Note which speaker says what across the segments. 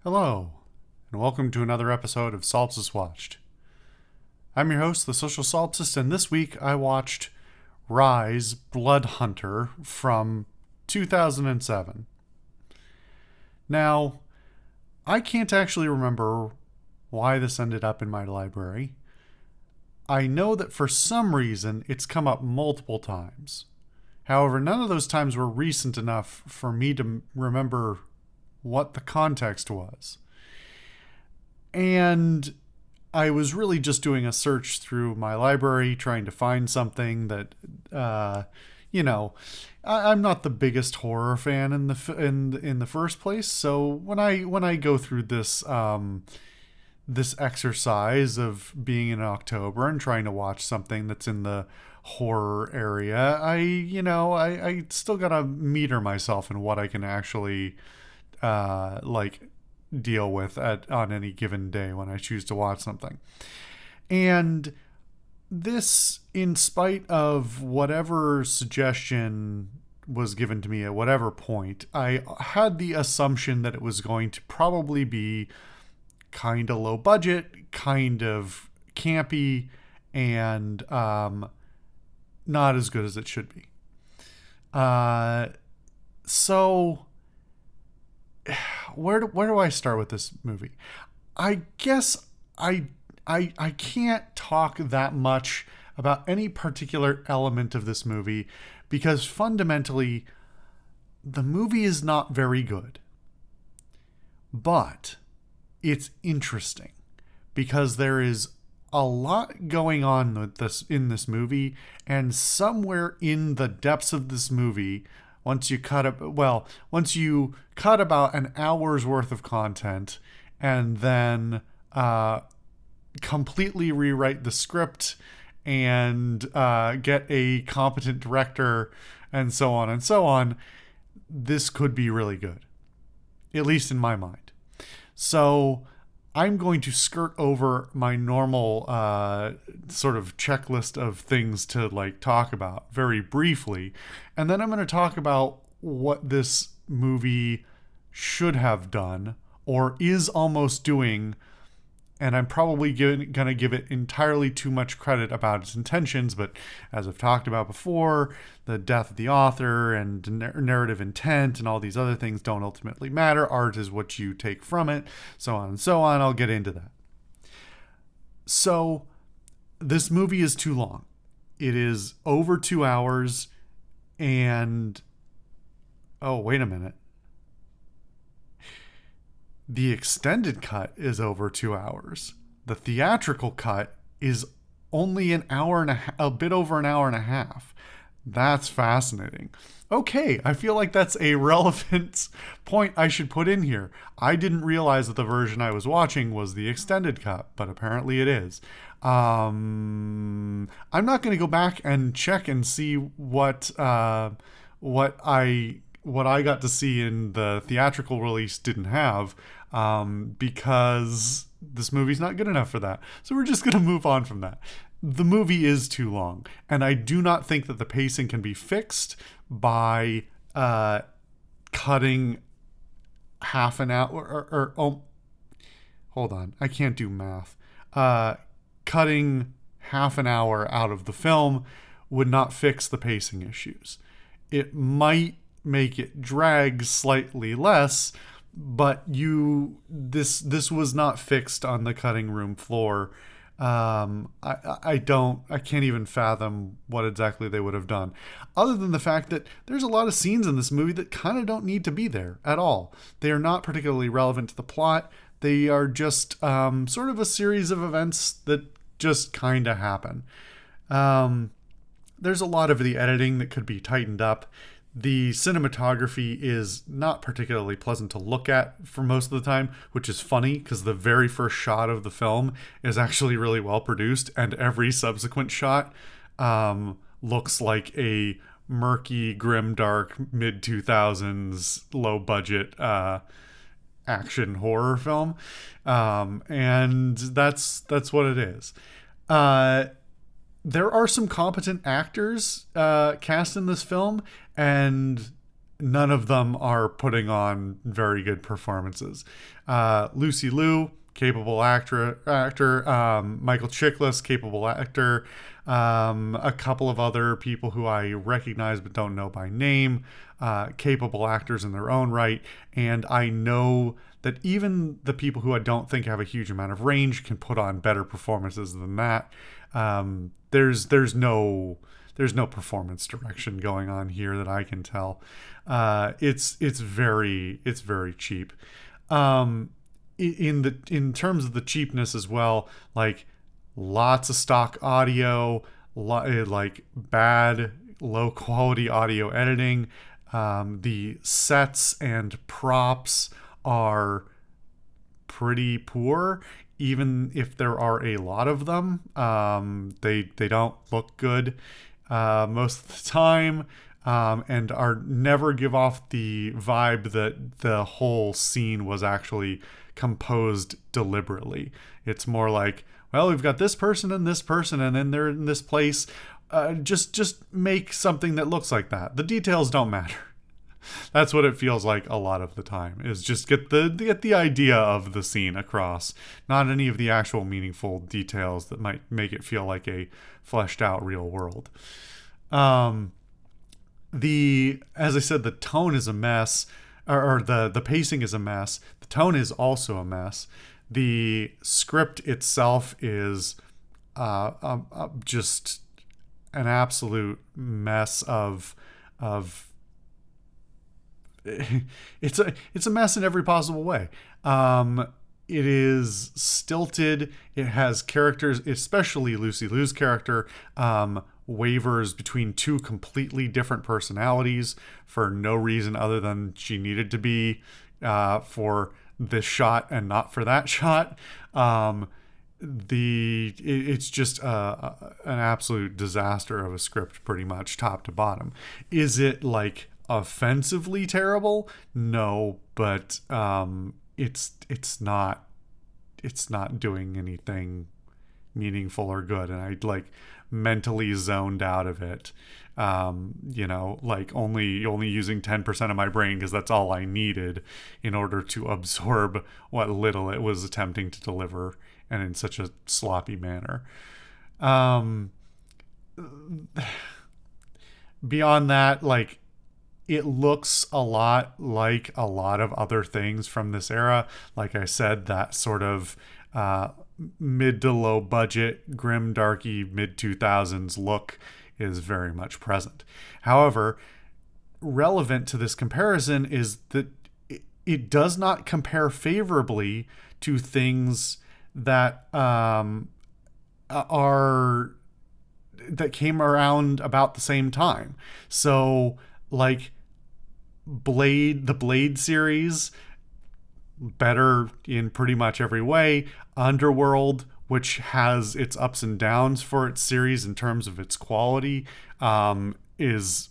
Speaker 1: Hello, and welcome to another episode of Solipsist Watched. I'm your host, the Social Solipsist, and this week I watched Rise Blood Hunter from 2007. Now, I can't actually remember why this ended up in my library. I know that for some reason it's come up multiple times. However, none of those times were recent enough for me to remember what the context was. And I was really just doing a search through my library, trying to find something that, you know, I'm not the biggest horror fan in the first place. So when I go through this exercise of being in October and trying to watch something that's in the horror area, I still gotta meter myself in what I can actually like deal with on any given day when I choose to watch something. And this, in spite of whatever suggestion was given to me at whatever point, I had the assumption that it was going to probably be kind of low budget, kind of campy, and not as good as it should be. So where do I start with this movie? I guess I can't talk that much about any particular element of this movie because fundamentally the movie is not very good. But it's interesting because there is a lot going on with this in this movie, and somewhere in the depths of this movie, once you cut about an hour's worth of content and then completely rewrite the script and get a competent director and so on and so on, this could be really good, at least in my mind. So I'm going to skirt over my normal sort of checklist of things to talk about very briefly, and then I'm going to talk about what this movie should have done or is almost doing. And I'm probably going to give it entirely too much credit about its intentions, but as I've talked about before, the death of the author and narrative intent and all these other things don't ultimately matter. Art is what you take from it, so on and so on. I'll get into that. So, this movie is too long. It is over 2 hours, and oh, wait a minute. The extended cut is over 2 hours. The theatrical cut is only an hour and a bit over an hour and a half. That's fascinating. Okay, I feel like that's a relevant point I should put in here. I didn't realize that the version I was watching was the extended cut, but apparently it is. I'm not going to go back and check and see what I got to see in the theatrical release didn't have, because this movie's not good enough for that. So we're just going to move on from that. The movie is too long, and I do not think that the pacing can be fixed by cutting half an hour hold on, I can't do math. Cutting half an hour out of the film would not fix the pacing issues. It might make it drag slightly less, but this was not fixed on the cutting room floor. I can't even fathom what exactly they would have done, other than the fact that there's a lot of scenes in this movie that kind of don't need to be there at all. They are not particularly relevant to the plot. They are just sort of a series of events that just kind of happen. There's a lot of the editing that could be tightened up. The cinematography is not particularly pleasant to look at for most of the time, which is funny because the very first shot of the film is actually really well produced, and every subsequent shot looks like a murky, grimdark, mid-2000s, low-budget action horror film. And that's what it is. There are some competent actors cast in this film, and none of them are putting on very good performances. Lucy Liu, capable actor. Michael Chiklis, capable actor. A couple of other people who I recognize but don't know by name, capable actors in their own right. And I know that even the people who I don't think have a huge amount of range can put on better performances than that. There's no performance direction going on here that I can tell. It's very cheap. In terms of the cheapness as well, like lots of stock audio, like bad low quality audio editing. The sets and props are pretty poor, even if there are a lot of them. They don't look good most of the time, and are never give off the vibe that the whole scene was actually composed deliberately. It's more like, well, we've got this person, and then they're in this place. Just make something that looks like that. The details don't matter. That's what it feels like a lot of the time, is just get the idea of the scene across, not any of the actual meaningful details that might make it feel like a fleshed out real world. As I said, the tone is a mess, or the pacing is a mess. The tone is also a mess. The script itself is just an absolute mess of it's a mess in every possible way. It is stilted. It has characters, especially Lucy Liu's character, wavers between two completely different personalities for no reason other than she needed to be for this shot and not for that shot. It's just an absolute disaster of a script, pretty much top to bottom. Is it like offensively terrible? No, but it's not doing anything meaningful or good, and I like mentally zoned out of it. Like only using 10% of my brain because that's all I needed in order to absorb what little it was attempting to deliver, and in such a sloppy manner. Beyond that, like, it looks a lot like a lot of other things from this era. Like I said, that sort of mid to low budget, grim, darky, mid 2000s look is very much present. However, relevant to this comparison is that it does not compare favorably to things that that came around about the same time. So, like, the Blade series, better in pretty much every way. Underworld, which has its ups and downs for its series in terms of its quality, is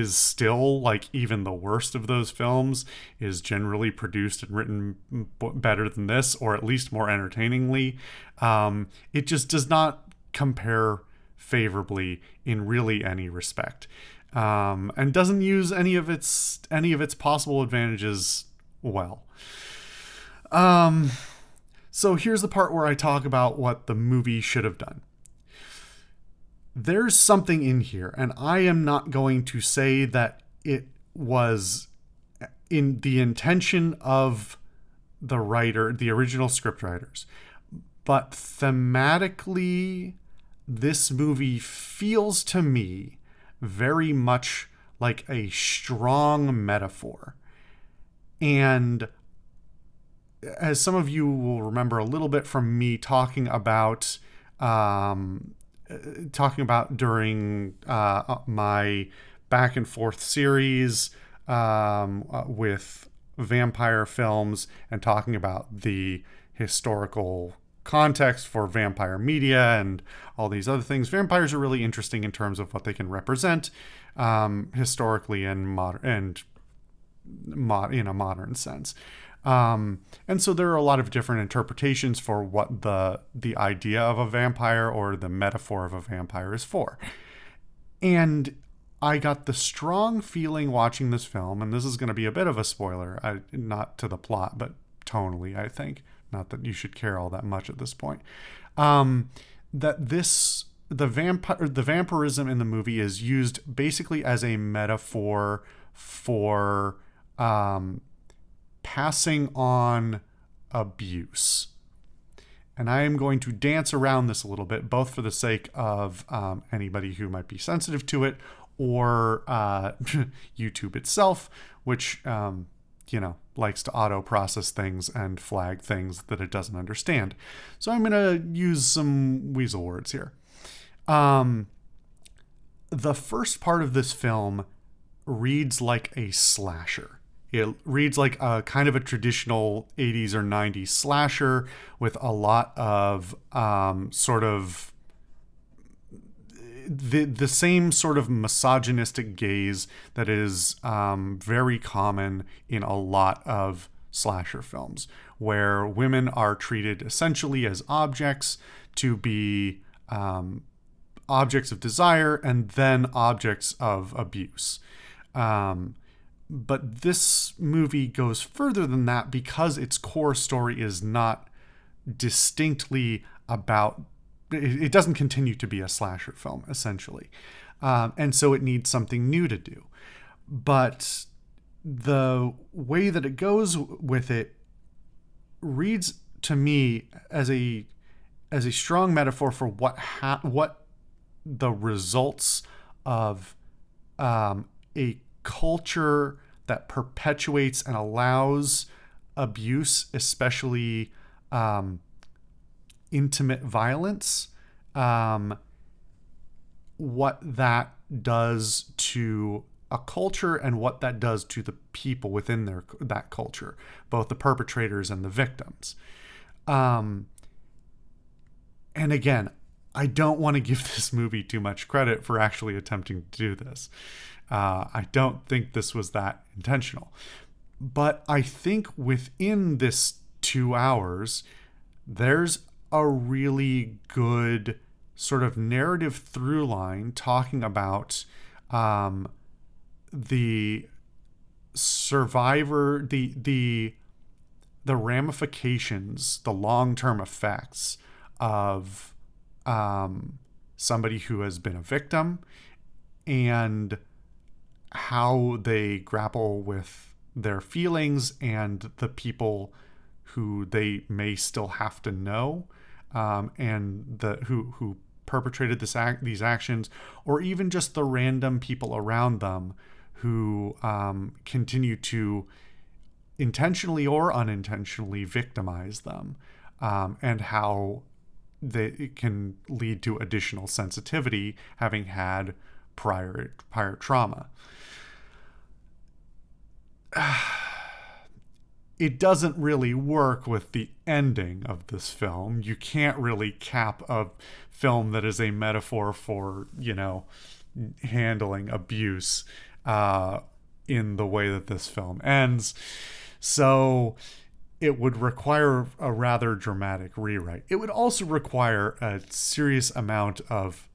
Speaker 1: still, like, even the worst of those films is generally produced and written better than this, or at least more entertainingly. It just does not compare favorably in really any respect. And doesn't use any of its possible advantages well. So here's the part where I talk about what the movie should have done. There's something in here, and I am not going to say that it was in the intention of the writer, the original script writers, but thematically, this movie feels to me very much like a strong metaphor. And as some of you will remember a little bit from me talking about during my back and forth series with vampire films, and talking about the historical context for vampire media and all these other things. Vampires are really interesting in terms of what they can represent historically and in a modern sense. And so there are a lot of different interpretations for what the idea of a vampire or the metaphor of a vampire is for. And I got the strong feeling watching this film, and this is going to be a bit of a spoiler, not to the plot, but tonally, I think. Not that you should care all that much at this point. That the vampirism in the movie is used basically as a metaphor for passing on abuse. And I am going to dance around this a little bit, both for the sake of anybody who might be sensitive to it, or YouTube itself, which, likes to auto-process things and flag things that it doesn't understand. So I'm going to use some weasel words here. The first part of this film reads like a slasher. It reads like a kind of a traditional 80s or 90s slasher with a lot of sort of the same sort of misogynistic gaze that is very common in a lot of slasher films, where women are treated essentially as objects to be objects of desire and then objects of abuse. But this movie goes further than that because its core story is not distinctly about, it doesn't continue to be a slasher film, essentially. And so it needs something new to do. But the way that it goes with it reads to me as a strong metaphor for what the results of a culture that perpetuates and allows abuse, especially intimate violence, what that does to a culture and what that does to the people within that culture, both the perpetrators and the victims. And again, I don't want to give this movie too much credit for actually attempting to do this. I don't think this was that intentional. But I think within this 2 hours, there's a really good sort of narrative through line talking about the survivor, the ramifications, the long-term effects of somebody who has been a victim, and how they grapple with their feelings and the people who they may still have to know, and who perpetrated these actions, or even just the random people around them who continue to intentionally or unintentionally victimize them, and how it can lead to additional sensitivity having had prior trauma. It doesn't really work with the ending of this film. You can't really cap a film that is a metaphor for, handling abuse in the way that this film ends. So it would require a rather dramatic rewrite. It would also require a serious amount of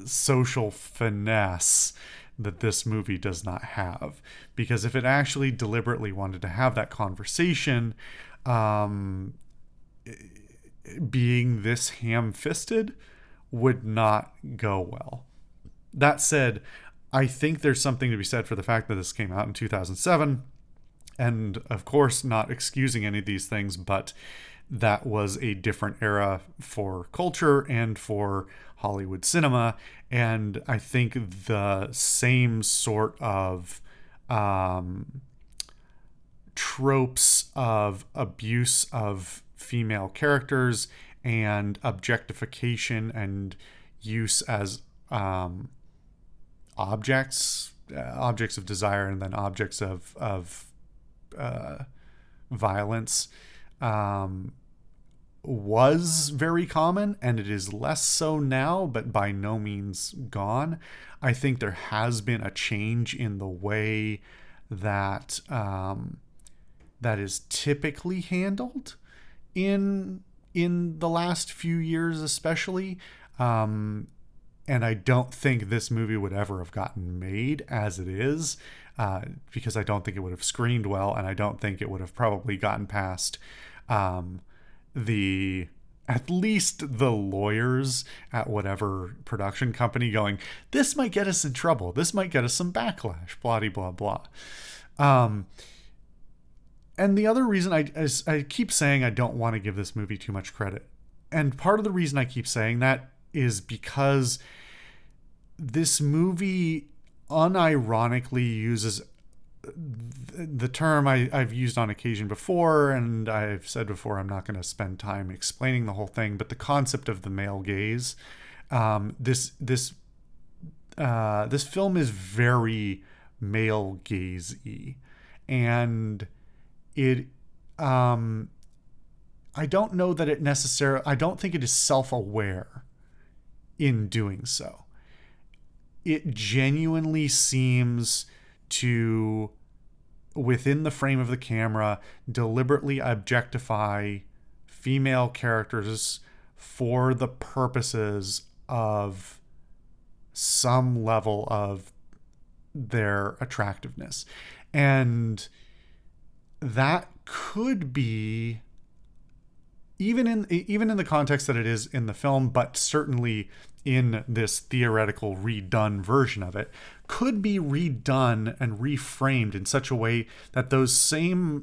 Speaker 1: social finesse that this movie does not have. Because if it actually deliberately wanted to have that conversation, being this ham-fisted would not go well. That said, I think there's something to be said for the fact that this came out in 2007, and of course not excusing any of these things, but that was a different era for culture and for Hollywood cinema, and I think the same sort of tropes of abuse of female characters and objectification and use as objects of desire and then objects of violence was very common, and it is less so now, but by no means gone. I think there has been a change in the way that that is typically handled in the last few years, especially. And I don't think this movie would ever have gotten made as it is, because I don't think it would have screened well, and I don't think it would have probably gotten past the at least the lawyers at whatever production company going, this might get us in trouble. This might get us some backlash, blah, blah, blah. And the other reason I keep saying I don't want to give this movie too much credit. And part of the reason I keep saying that is because this movie unironically uses the term I've used on occasion before, and I've said before I'm not going to spend time explaining the whole thing, but the concept of the male gaze. This film is very male gaze-y, and it I don't know that it necessarily, I don't think it is self-aware in doing so. It genuinely seems to, within the frame of the camera, deliberately objectify female characters for the purposes of some level of their attractiveness. And that could be, even in the context that it is in the film, but certainly in this theoretical redone version of it, could be redone and reframed in such a way that those same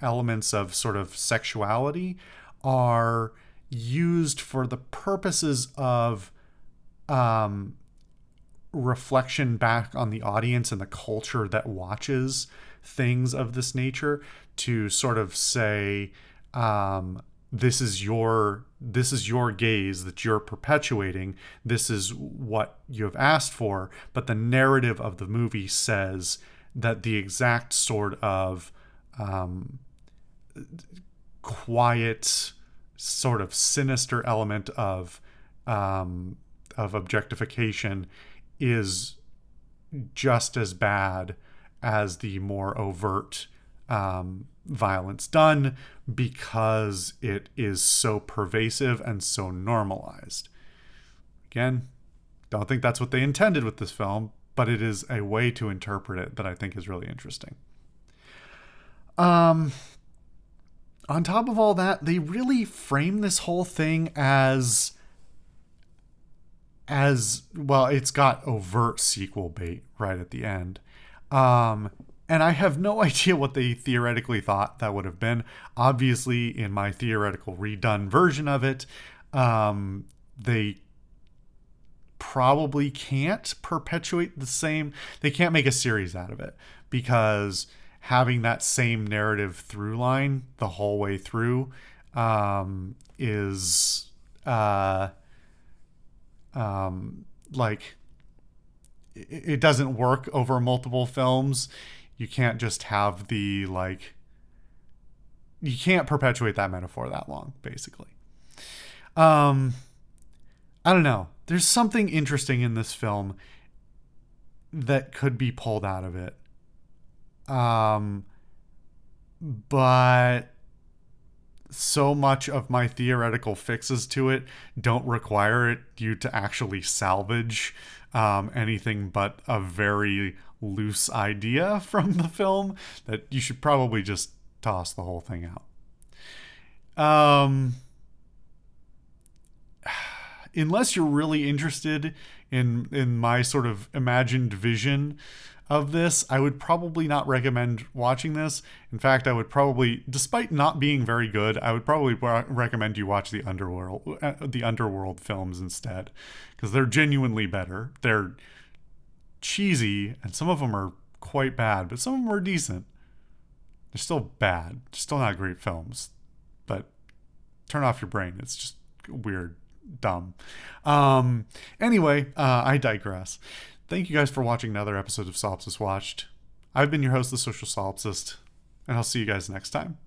Speaker 1: elements of sort of sexuality are used for the purposes of reflection back on the audience and the culture that watches things of this nature, to sort of say, this is your gaze that you're perpetuating. This is what you have asked for. But the narrative of the movie says that the exact sort of quiet, sort of sinister element of objectification is just as bad as the more overt violence done, because it is so pervasive and so normalized. Again, don't think that's what they intended with this film, but it is a way to interpret it that I think is really interesting. On top of all that, they really frame this whole thing as well, it's got overt sequel bait right at the end. And I have no idea what they theoretically thought that would have been. Obviously, in my theoretical redone version of it, they probably can't perpetuate the same. They can't make a series out of it, because having that same narrative through line the whole way through is like, it doesn't work over multiple films. You can't just have the, like, you can't perpetuate that metaphor that long, basically. I don't know. There's something interesting in this film that could be pulled out of it. But so much of my theoretical fixes to it don't require you to actually salvage anything but a very loose idea from the film, that you should probably just toss the whole thing out. Unless you're really interested in my sort of imagined vision of this, I would probably not recommend watching this. In fact, I would probably, despite not being very good, I would probably recommend you watch the Underworld films instead, because they're genuinely better. They're cheesy, and some of them are quite bad, but some of them are decent. They're still bad, still not great films, but turn off your brain. It's just weird, dumb. Anyway, I digress. Thank you guys for watching another episode of Solipsist Watched. I've been your host, the Social Solipsist, and I'll see you guys next time.